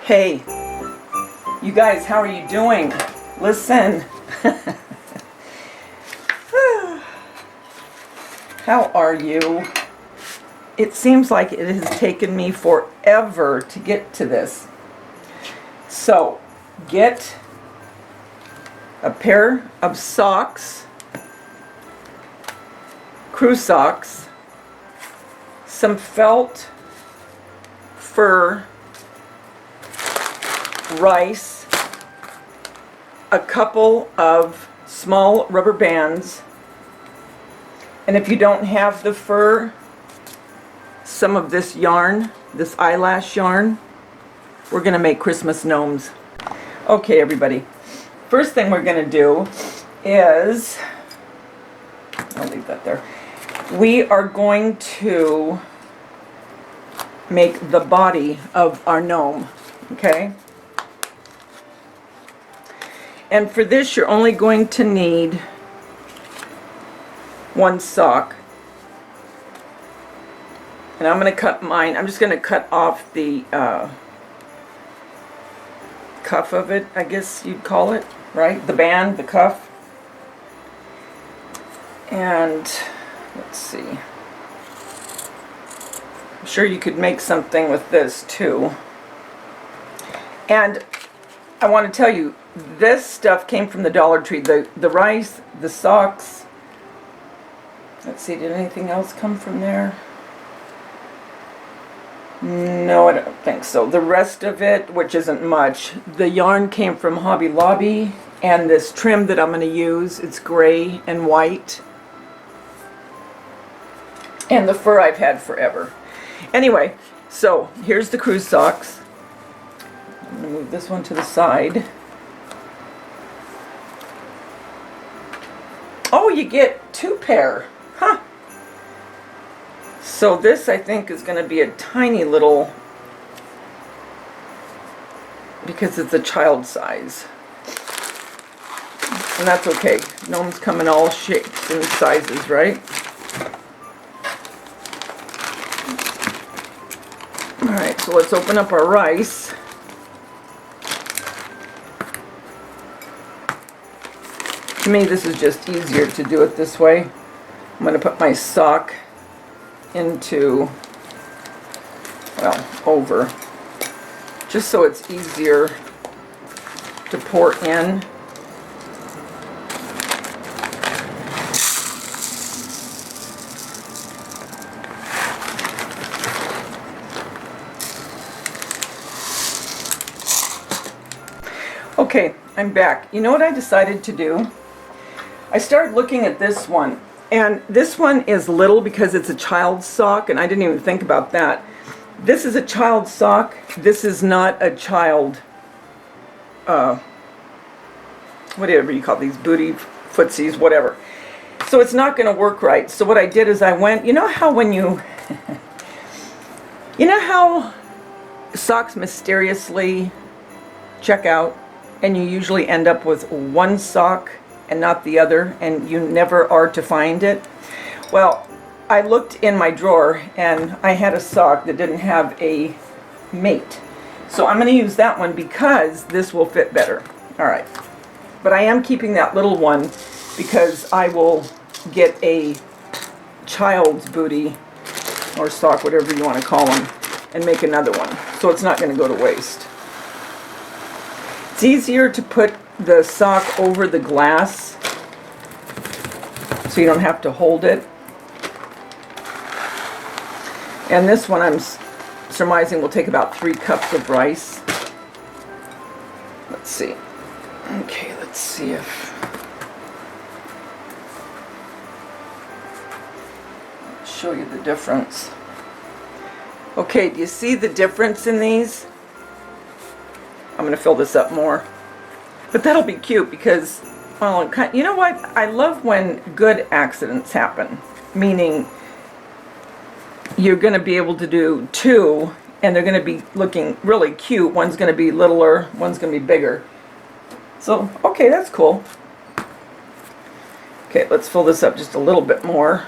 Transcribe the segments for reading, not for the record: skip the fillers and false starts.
Hey, you guys, how are you doing? Listen. How are you? It seems like it has taken me forever to get to this. So, get a pair of socks, crew socks, some felt fur, rice, a couple of small rubber bands, and if you don't have the fur, some of this yarn, this eyelash yarn. We're going to make Christmas gnomes. Okay, everybody. First thing we're going to do is, I'll leave that there. We are going to make the body of our gnome, okay? And for this, you're only going to need one sock. And I'm going to cut mine. I'm just going to cut off the cuff of it, I guess you'd call it, right? The band, the cuff. And let's see. I'm sure you could make something with this too. And I want to tell you, this stuff came from the Dollar Tree. The rice, the socks. Let's see, did anything else come from there? No, I don't think so. The rest of it, which isn't much, the yarn came from Hobby Lobby, and this trim that I'm going to use, it's gray and white. And the fur I've had forever. Anyway, so here's the crew socks. I'm going to move this one to the side. Oh, you get two pair. Huh. So this, I think, is going to be a tiny little, because it's a child size. And that's okay. Gnomes come in all shapes and sizes, right? Alright, so let's open up our rice. To me, this is just easier to do it this way. I'm going to put my sock into, well, over, just so it's easier to pour in. Okay, I'm back. You know what I decided to do? I started looking at this one. And this one is little because it's a child's sock, and I didn't even think about that. This is a child's sock. This is not a child, whatever you call these, booty, footsies, whatever. So it's not going to work right. So what I did is I went, you know how when you, you know how socks mysteriously check out, and you usually end up with one sock and not the other, and you never are to find it? Well, I looked in my drawer and I had a sock that didn't have a mate. So I'm going to use that one because this will fit better. Alright. But I am keeping that little one because I will get a child's booty or sock, whatever you want to call them, and make another one. So it's not going to go to waste. It's easier to put the sock over the glass so you don't have to hold it. And this one I'm surmising will take about 3 cups of rice. Let's see. Okay, let's see if... I'll show you the difference. Okay, do you see the difference in these? I'm going to fill this up more. But that'll be cute because, well, you know what? I love when good accidents happen. Meaning, you're going to be able to do 2, and they're going to be looking really cute. One's going to be littler, one's going to be bigger. So, okay, that's cool. Okay, let's fill this up just a little bit more.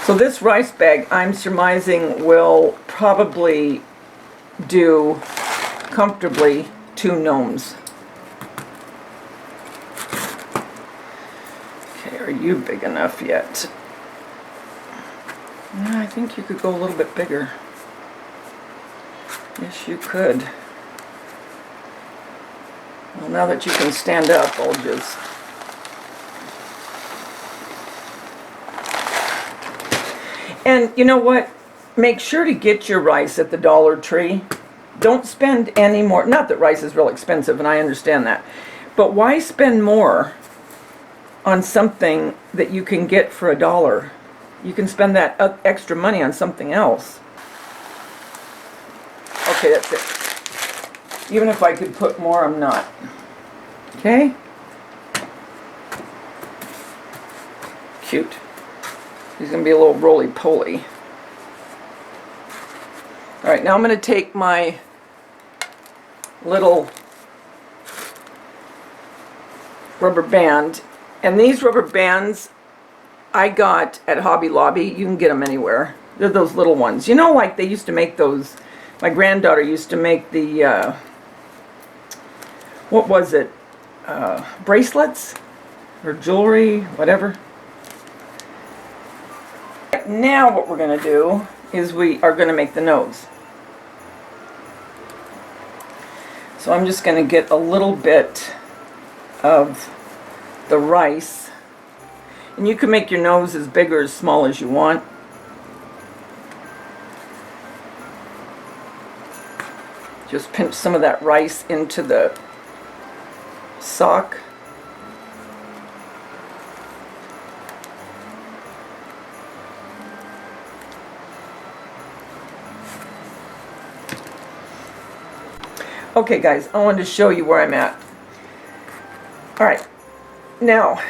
So this rice bag, I'm surmising, will probably do comfortably 2 gnomes. Okay, are you big enough yet? Yeah, I think you could go a little bit bigger. Yes, you could. Well, now that you can stand up, I'll just... And you know what? Make sure to get your rice at the Dollar Tree. Don't spend any more. Not that rice is real expensive, and I understand that. But why spend more on something that you can get for $1? You can spend that extra money on something else. Okay, that's it. Even if I could put more, I'm not. Okay? Cute. He's going to be a little roly-poly. Alright, now I'm going to take my little rubber band. And these rubber bands I got at Hobby Lobby. You can get them anywhere. They're those little ones. You know, like they used to make those... My granddaughter used to make the... what was it? Bracelets? Or jewelry? Whatever. Now what we're going to do is we are going to make the nose. So I'm just going to get a little bit of the rice. And you can make your nose as big or as small as you want. Just pinch some of that rice into the sock. Okay guys, I wanted to show you where I'm at. Alright, now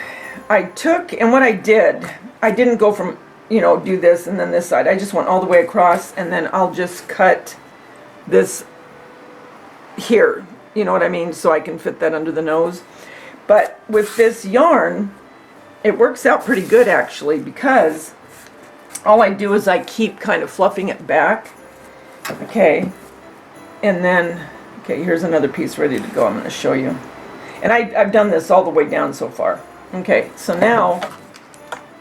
I took, and what I did, I didn't go from, you know, do this and then this side. I just went all the way across, and then I'll just cut this here, you know what I mean, so I can fit that under the nose. But with this yarn, it works out pretty good actually, because all I do is I keep kind of fluffing it back. Okay, and then, okay, here's another piece ready to go. I'm going to show you. And I've done this all the way down so far. Okay, so now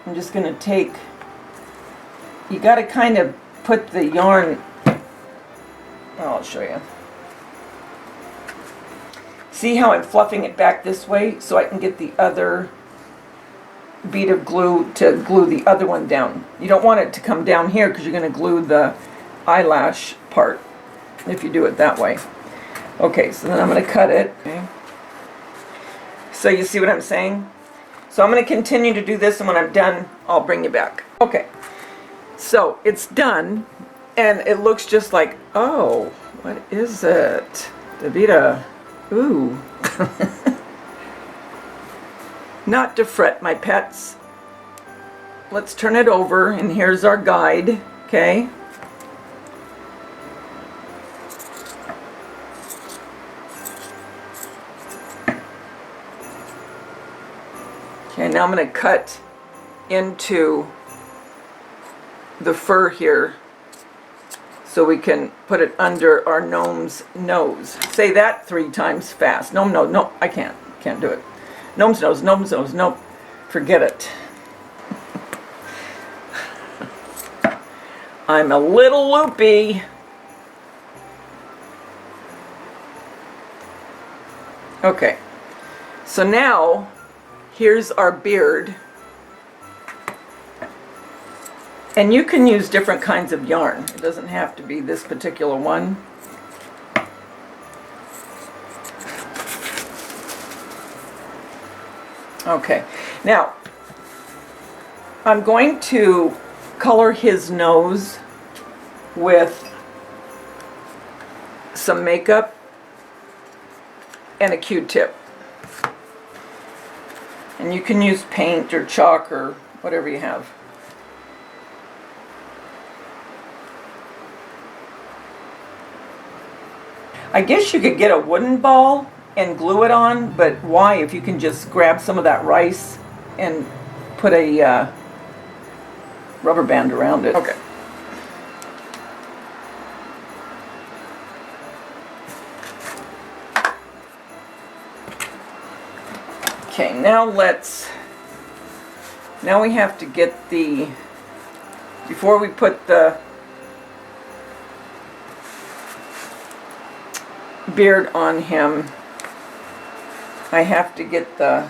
I'm just going to take, you got to kind of put the yarn, I'll show you. See how I'm fluffing it back this way so I can get the other bead of glue to glue the other one down. You don't want it to come down here because you're going to glue the eyelash part if you do it that way. Okay, so then I'm going to cut it. Okay. So you see what I'm saying? So I'm going to continue to do this, and when I'm done, I'll bring you back. Okay, so it's done, and it looks just like, oh, what is it? Davida, ooh. Not to fret, my pets. Let's turn it over, and here's our guide, okay? Okay, now I'm going to cut into the fur here so we can put it under our gnome's nose. Say that 3 times fast. Gnome nose. No, I can't. Can't do it. Gnome's nose. Gnome's nose. Nope. Forget it. I'm a little loopy. Okay. So now here's our beard, and you can use different kinds of yarn. It doesn't have to be this particular one. Okay, now I'm going to color his nose with some makeup and a Q-tip. And you can use paint or chalk or whatever you have. I guess you could get a wooden ball and glue it on, but why if you can just grab some of that rice and put a rubber band around it. Okay. Okay, now we have to get before we put the beard on him, I have to get the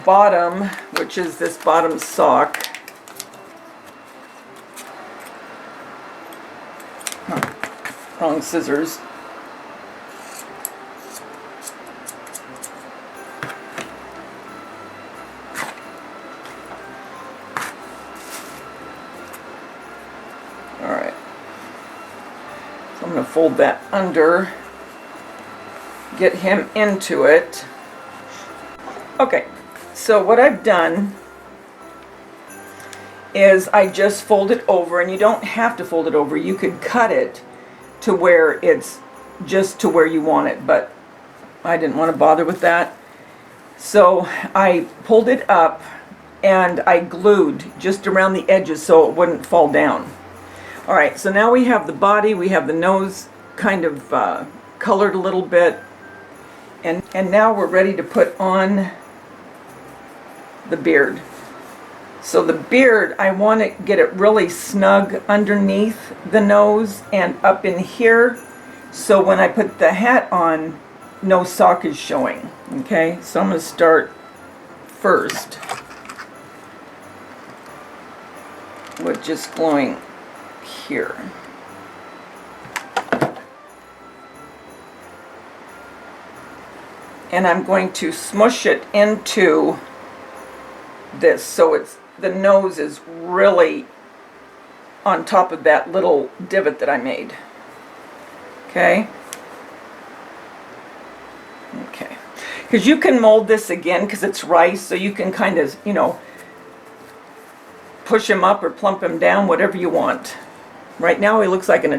bottom, which is this bottom sock. Wrong scissors. Alright. So I'm going to fold that under, get him into it. Okay, so what I've done is I just fold it over, and you don't have to fold it over. You could cut it to where it's just to where you want it, but I didn't want to bother with that. So I pulled it up and I glued just around the edges so it wouldn't fall down. Alright, so now we have the body, we have the nose kind of colored a little bit, and now we're ready to put on the beard. So the beard, I want to get it really snug underneath the nose and up in here, so when I put the hat on, no sock is showing. Okay, so I'm going to start first with just gluing here. And I'm going to smush it into this so the nose is really on top of that little divot that I made. Okay? Okay. Because you can mold this again because it's rice, so you can kind of, push him up or plump him down, whatever you want. Right now he looks like an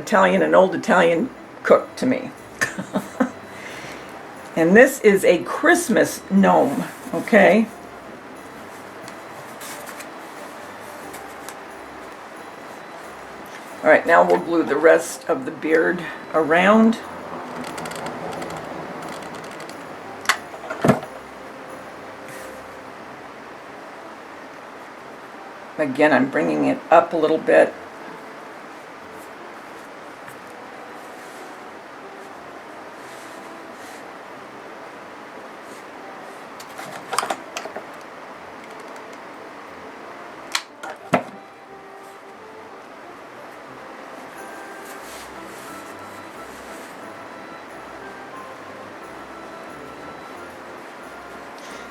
old Italian cook to me. And this is a Christmas gnome, okay? Alright, now we'll glue the rest of the beard around. Again, I'm bringing it up a little bit.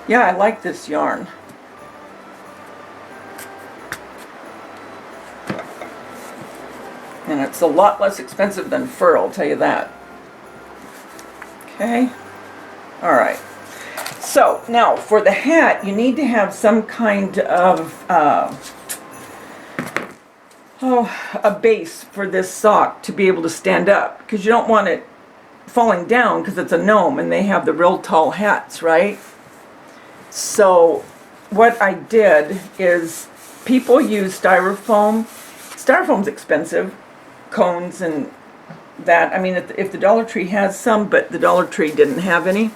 Yeah, I like this yarn. And it's a lot less expensive than fur, I'll tell you that. Okay. Alright. So, now, for the hat, you need to have some kind of a base for this sock to be able to stand up. Because you don't want it falling down because it's a gnome and they have the real tall hats, right? So, what I did is, people use styrofoam. Styrofoam's expensive. Cones and that. I mean, if the Dollar Tree has some, but the Dollar Tree didn't have any.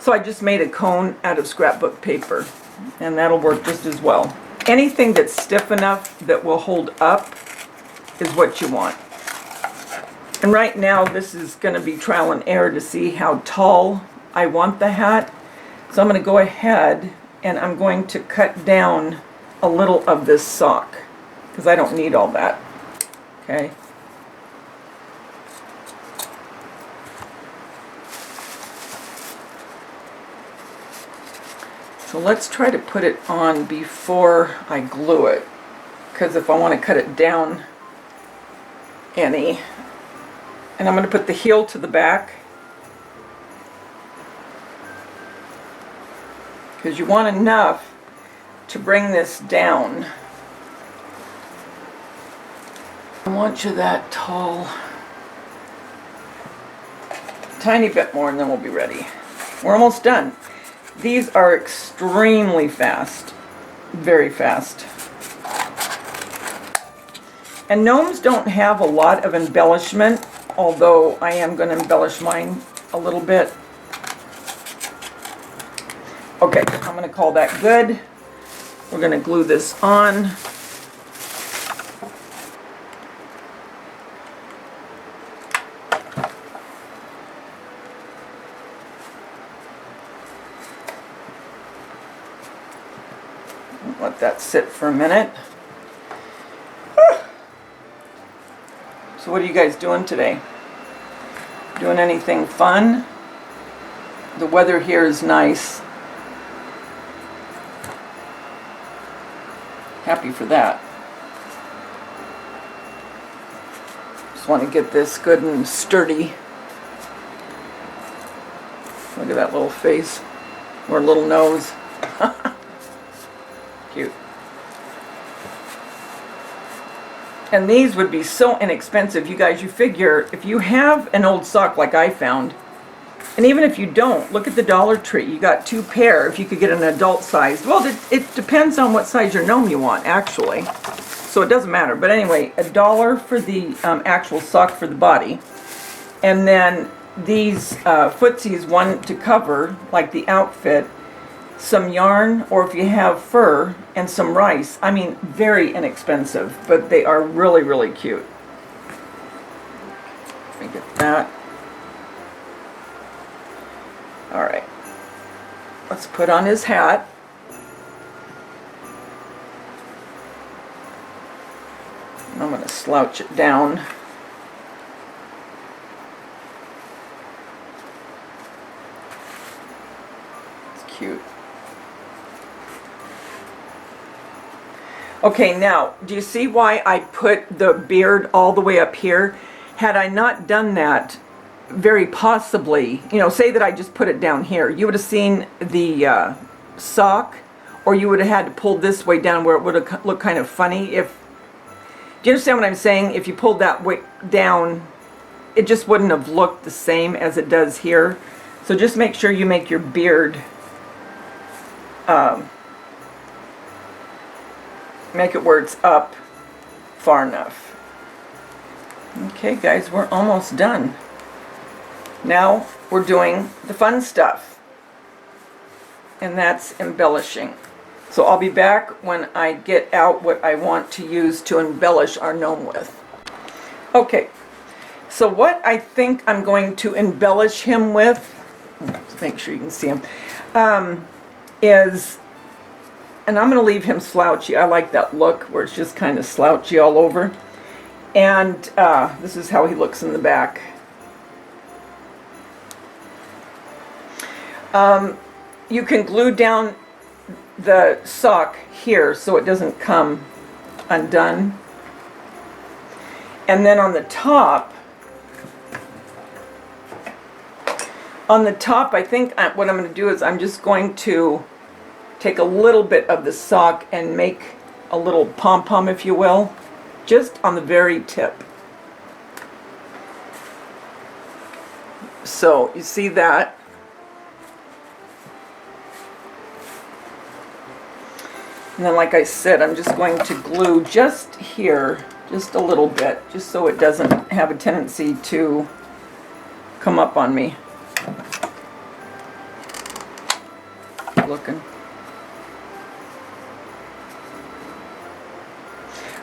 So I just made a cone out of scrapbook paper, and that'll work just as well. Anything that's stiff enough that will hold up is what you want. And right now this is going to be trial and error to see how tall I want the hat. So I'm going to go ahead and I'm going to cut down a little of this sock because I don't need all that. Okay. So let's try to put it on before I glue it, because if I want to cut it down any, and I'm going to put the heel to the back, because you want enough to bring this down. I want you that tall. Tiny bit more and then we'll be ready. We're almost done. These are extremely fast, very fast. And gnomes don't have a lot of embellishment, although I am going to embellish mine a little bit. I'm going to call that good. We're going to glue this on. Let that sit for a minute. So what are you guys doing today? Doing anything fun? The weather here is nice. Happy for that. Just want to get this good and sturdy. Look at that little face, or little nose. Cute. And these would be so inexpensive. You guys, you figure if you have an old sock like I found, and even if you don't, look at the Dollar Tree. You got 2 pair if you could get an adult size. Well, it depends on what size your gnome you want, actually. So it doesn't matter. But anyway, $1 for the actual sock for the body. And then these footsies, one to cover, like the outfit, some yarn, or if you have fur, and some rice. I mean, very inexpensive, but they are really, really cute. Let me get that. All right. Let's put on his hat. And I'm going to slouch it down. It's cute. Okay, now, do you see why I put the beard all the way up here? Had I not done that, very possibly, you know, say that I just put it down here, you would have seen the sock, or you would have had to pull this way down where it would have looked kind of funny. Do you understand what I'm saying? If you pulled that way down, it just wouldn't have looked the same as it does here. So just make sure you make your beard make it where it's up far enough. Okay guys, we're almost done. Now we're doing the fun stuff, and that's embellishing. So I'll be back when I get out what I want to use to embellish our gnome with. Okay, so what I think I'm going to embellish him with, let's make sure you can see him, is, and I'm going to leave him slouchy. I like that look where it's just kind of slouchy all over. And this is how he looks in the back. You can glue down the sock here so it doesn't come undone. And then on the top, I think what I'm going to do is I'm just going to take a little bit of the sock and make a little pom-pom, if you will, just on the very tip. So you see that? And then, like I said, I'm just going to glue just here, just a little bit, just so it doesn't have a tendency to come up on me. Looking.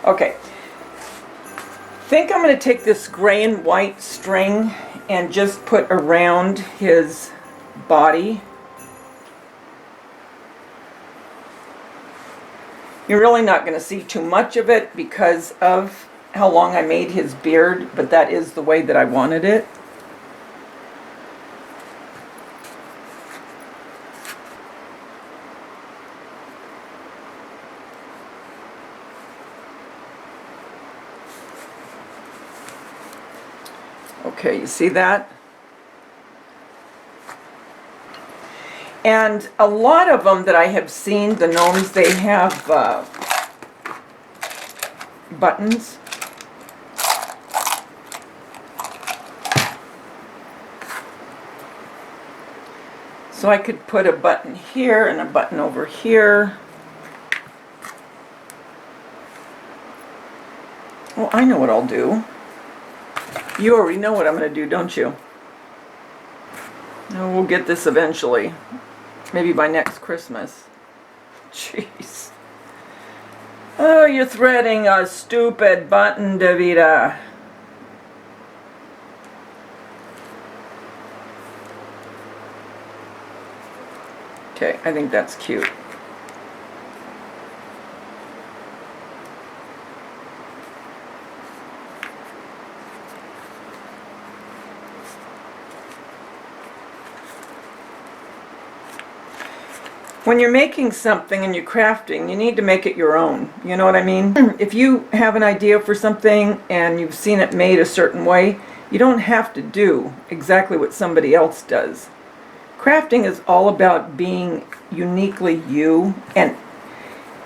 Okay, I think I'm going to take this gray and white string and just put around his body. You're really not going to see too much of it because of how long I made his beard, but that is the way that I wanted it. Okay, you see that? And a lot of them that I have seen, the gnomes, they have buttons. So I could put a button here and a button over here. Well, I know what I'll do. You already know what I'm going to do, don't you? No, we'll get this eventually. Maybe by next Christmas. Jeez. Oh, you're threading a stupid button, Davida. Okay, I think that's cute. When you're making something and you're crafting, you need to make it your own. You know what I mean? If you have an idea for something and you've seen it made a certain way, you don't have to do exactly what somebody else does. Crafting is all about being uniquely you. And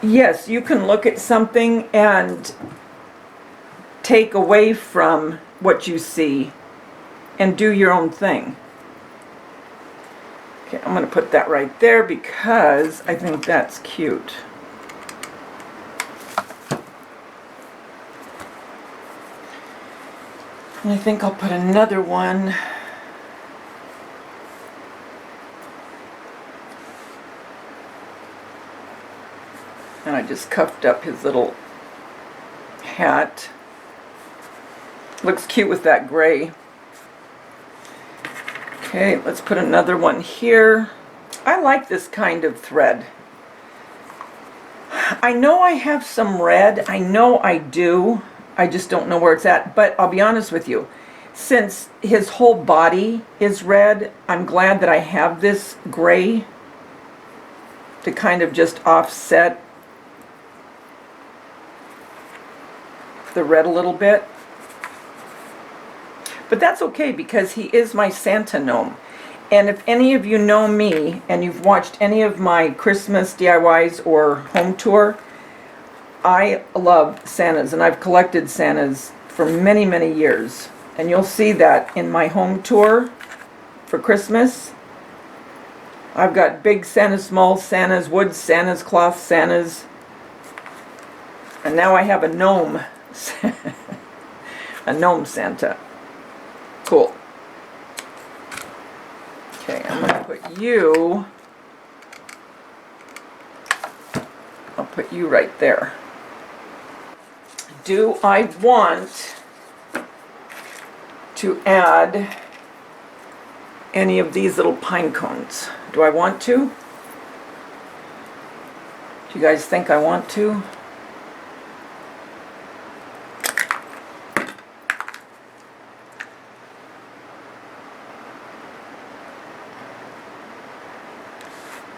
yes, you can look at something and take away from what you see and do your own thing. Okay, I'm going to put that right there because I think that's cute. And I think I'll put another one. And I just cuffed up his little hat. Looks cute with that gray. Okay, let's put another one here. I like this kind of thread. I know I have some red. I know I do. I just don't know where it's at. But I'll be honest with you. Since his whole body is red, I'm glad that I have this gray to kind of just offset the red a little bit. But that's okay because he is my Santa gnome. And if any of you know me and you've watched any of my Christmas DIYs or home tour, I love Santas and I've collected Santas for many, many years. And you'll see that in my home tour for Christmas. I've got big Santas, small Santas, wood Santas, cloth Santas. And now I have a gnome. A gnome Santa. Cool. Okay, I'm going to put you, I'll put you right there. Do I want to add any of these little pine cones? Do I want to? Do you guys think I want to?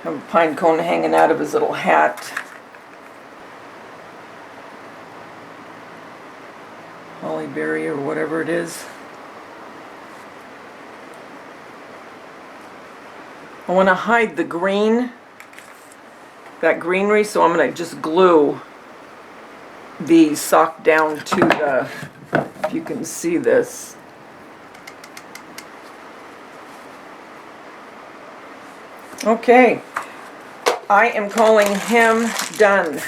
Have a pine cone hanging out of his little hat. Hollyberry or whatever it is. I want to hide the green, that greenery, so I'm going to just glue the sock down to the, if you can see this. Okay, I am calling him done.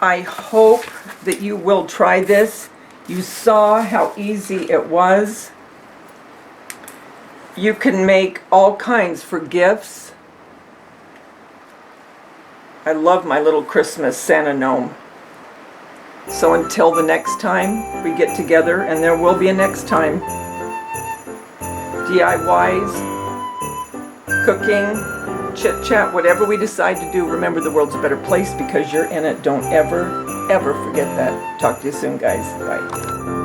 I hope that you will try this. You saw how easy it was. You can make all kinds for gifts. I love my little Christmas Santa gnome. So until the next time we get together, and there will be a next time, DIYs, cooking, chit chat, whatever we decide to do, remember the world's a better place because you're in it. Don't ever, ever forget that. Talk to you soon, guys. Bye.